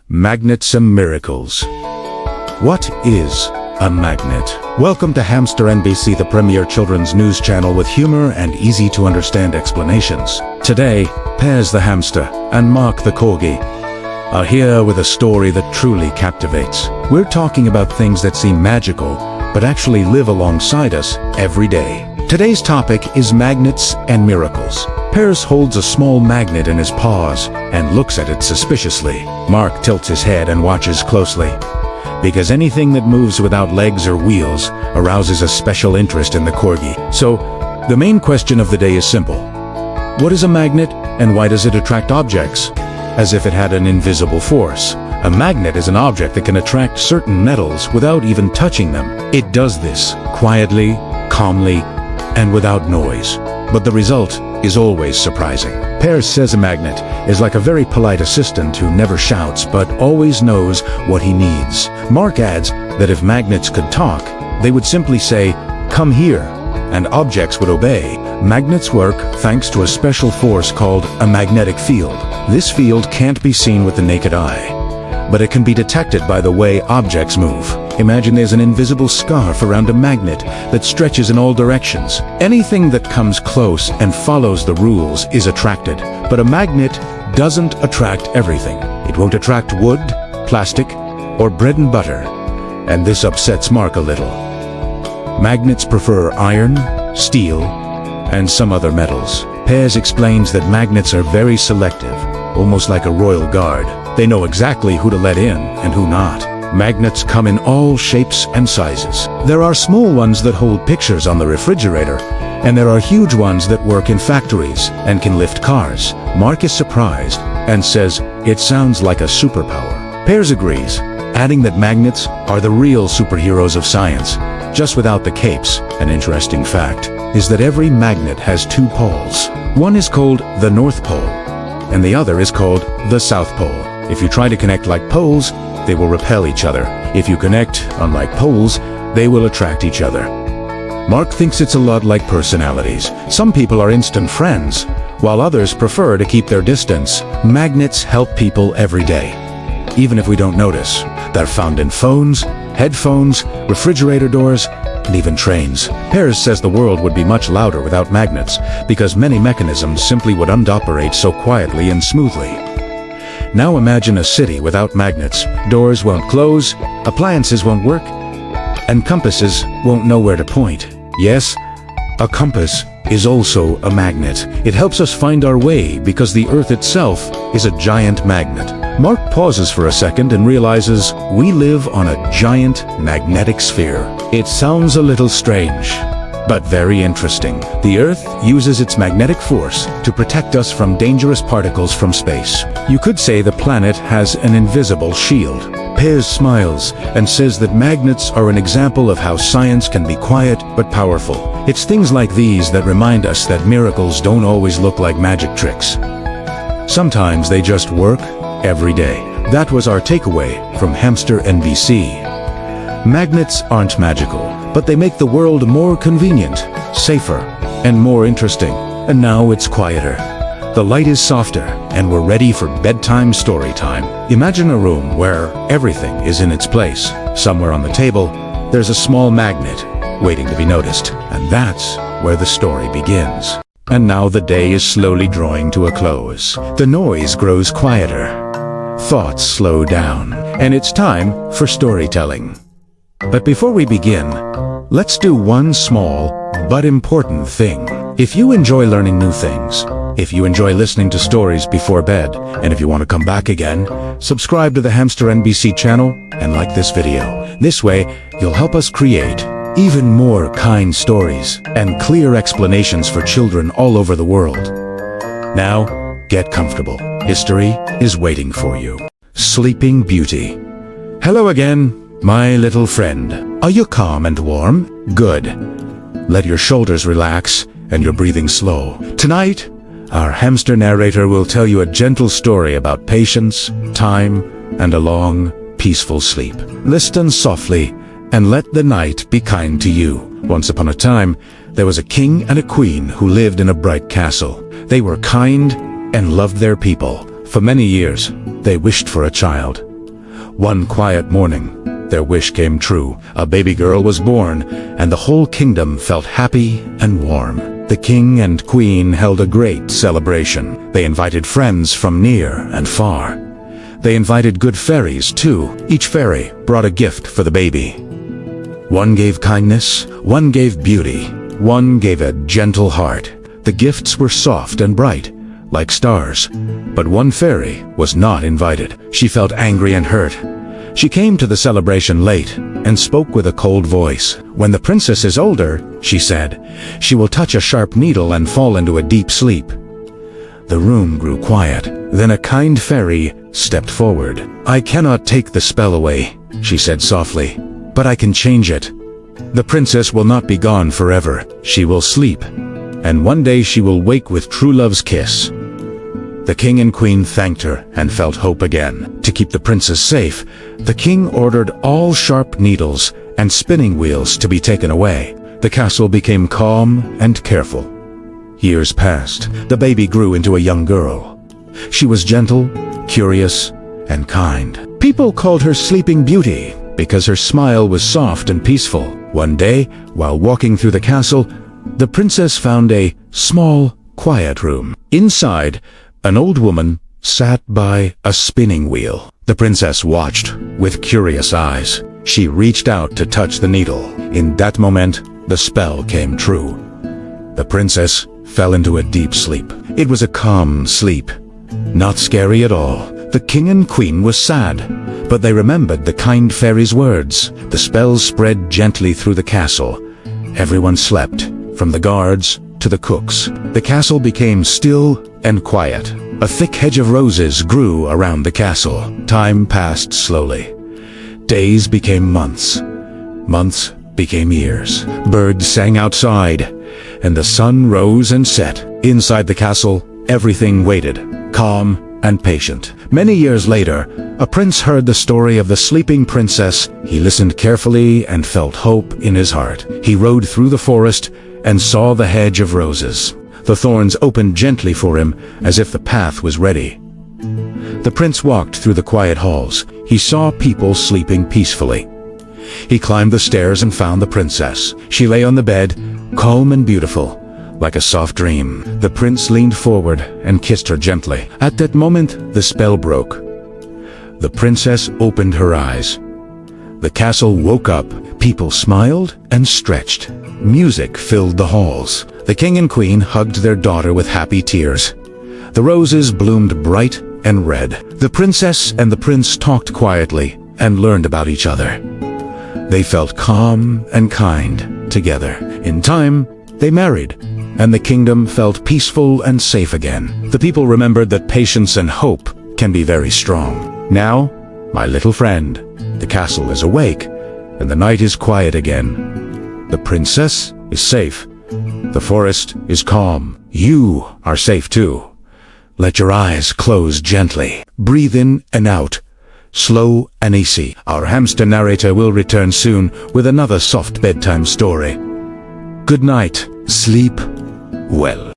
Magnets and Miracles. What is a magnet? Welcome to Hamster NBC, the premier children's news channel with humor and easy-to-understand explanations. Today, Pez the hamster and Mark the corgi are here with a story that truly captivates. We're talking about things that seem magical, but actually live alongside us every day. Today's topic is magnets and miracles. Pez holds a small magnet in his paws and looks at it suspiciously. Mark tilts his head and watches closely, because anything that moves without legs or wheels arouses a special interest in the corgi. So, the main question of the day is simple. What is a magnet, and why does it attract objects? As if it had an invisible force. A magnet is an object that can attract certain metals without even touching them. It does this quietly, calmly, and without noise. But the result is always surprising. Pez says a magnet is like a very polite assistant who never shouts but always knows what he needs. Mark adds that if magnets could talk, they would simply say, "Come here," and objects would obey. Magnets work thanks to a special force called a magnetic field. This field can't be seen with the naked eye, but it can be detected by the way objects move. Imagine there's an invisible scarf around a magnet that stretches in all directions. Anything that comes close and follows the rules is attracted, but a magnet doesn't attract everything. It won't attract wood, plastic, or bread and butter, and this upsets Mark a little. Magnets prefer iron, steel, and some other metals. Pez explains that magnets are very selective, almost like a royal guard. They know exactly who to let in and who not. Magnets come in all shapes and sizes. There are small ones that hold pictures on the refrigerator, and there are huge ones that work in factories and can lift cars. Mark is surprised and says it sounds like a superpower. Pez agrees, adding that magnets are the real superheroes of science, just without the capes. An interesting fact is that every magnet has two poles. One is called the North Pole, and the other is called the South Pole. If you try to connect like poles, they will repel each other. If you connect unlike poles, they will attract each other. Mark thinks it's a lot like personalities. Some people are instant friends, while others prefer to keep their distance. Magnets help people every day, even if we don't notice. They're found in phones, headphones, refrigerator doors, and even trains. Pez says the world would be much louder without magnets, because many mechanisms simply wouldn't operate so quietly and smoothly. Now imagine a city without magnets. Doors won't close, appliances won't work, and compasses won't know where to point. Yes, a compass is also a magnet. It helps us find our way because the Earth itself is a giant magnet. Mark pauses for a second and realizes we live on a giant magnetic sphere. It sounds a little strange, but very interesting. The Earth uses its magnetic force to protect us from dangerous particles from space. You could say the planet has an invisible shield. Pez smiles and says that magnets are an example of how science can be quiet but powerful. It's things like these that remind us that miracles don't always look like magic tricks. Sometimes they just work every day. That was our takeaway from Hamster NBC. Magnets aren't magical, but they make the world more convenient, safer, and more interesting. And now it's quieter. The light is softer, and we're ready for bedtime story time. Imagine a room where everything is in its place. Somewhere on the table, there's a small magnet waiting to be noticed. And that's where the story begins. And now the day is slowly drawing to a close. The noise grows quieter. Thoughts slow down. And it's time for storytelling. But before we begin, let's do one small but important thing. If you enjoy learning new things, if you enjoy listening to stories before bed, and if you want to come back again, subscribe to the Hamster NBC channel and like this video. This way, you'll help us create even more kind stories and clear explanations for children all over the world. Now, get comfortable. History is waiting for you. Sleeping Beauty. Hello again, my little friend. Are you calm and warm? Good. Let your shoulders relax and your breathing slow. Tonight, our hamster narrator will tell you a gentle story about patience, time, and a long, peaceful sleep. Listen softly and let the night be kind to you. Once upon a time, there was a king and a queen who lived in a bright castle. They were kind and loved their people. For many years, they wished for a child, One quiet morning, their wish came true. A baby girl was born, and the whole kingdom felt happy and warm. The king and queen held a great celebration. They invited friends from near and far. They invited good fairies, too. Each fairy brought a gift for the baby. One gave kindness, one gave beauty, one gave a gentle heart. The gifts were soft and bright, like stars. But one fairy was not invited. She felt angry and hurt. She came to the celebration late and spoke with a cold voice. When the princess is older, she said, she will touch a sharp needle and fall into a deep sleep. The room grew quiet. Then a kind fairy stepped forward. I cannot take the spell away, she said softly, but I can change it. The princess will not be gone forever. She will sleep, and one day she will wake with true love's kiss. The king and queen thanked her and felt hope again. To keep the princess safe, the king ordered all sharp needles and spinning wheels to be taken away. The castle became calm and careful. Years passed. The baby grew into a young girl. She was gentle, curious, and kind. People called her Sleeping Beauty because her smile was soft and peaceful. One day, while walking through the castle, the princess found a small, quiet room. Inside, an old woman sat by a spinning wheel. The princess watched with curious eyes. She reached out to touch the needle. In that moment, the spell came true. The princess fell into a deep sleep. It was a calm sleep, not scary at all. The king and queen were sad, but they remembered the kind fairy's words. The spell spread gently through the castle. Everyone slept, from the guards to the cooks. The castle became still and quiet. A thick hedge of roses grew around the castle. Time passed slowly. Days became months. Months became years. Birds sang outside, and the sun rose and set. Inside the castle, everything waited, calm and patient. Many years later, a prince heard the story of the sleeping princess. He listened carefully and felt hope in his heart. He rode through the forest and saw the hedge of roses. The thorns opened gently for him, as if the path was ready. The prince walked through the quiet halls. He saw people sleeping peacefully. He climbed the stairs and found the princess. She lay on the bed, calm and beautiful, like a soft dream. The prince leaned forward and kissed her gently. At that moment, the spell broke. The princess opened her eyes. The castle woke up. People smiled and stretched. Music filled the halls. The king and queen hugged their daughter with happy tears. The roses bloomed bright and red. The princess and the prince talked quietly and learned about each other. They felt calm and kind together. In time, they married, and the kingdom felt peaceful and safe again. The people remembered that patience and hope can be very strong. Now, my little friend, the castle is awake, and the night is quiet again. The princess is safe. The forest is calm. You are safe too. Let your eyes close gently. Breathe in and out, slow and easy. Our hamster narrator will return soon with another soft bedtime story. Good night. Sleep well.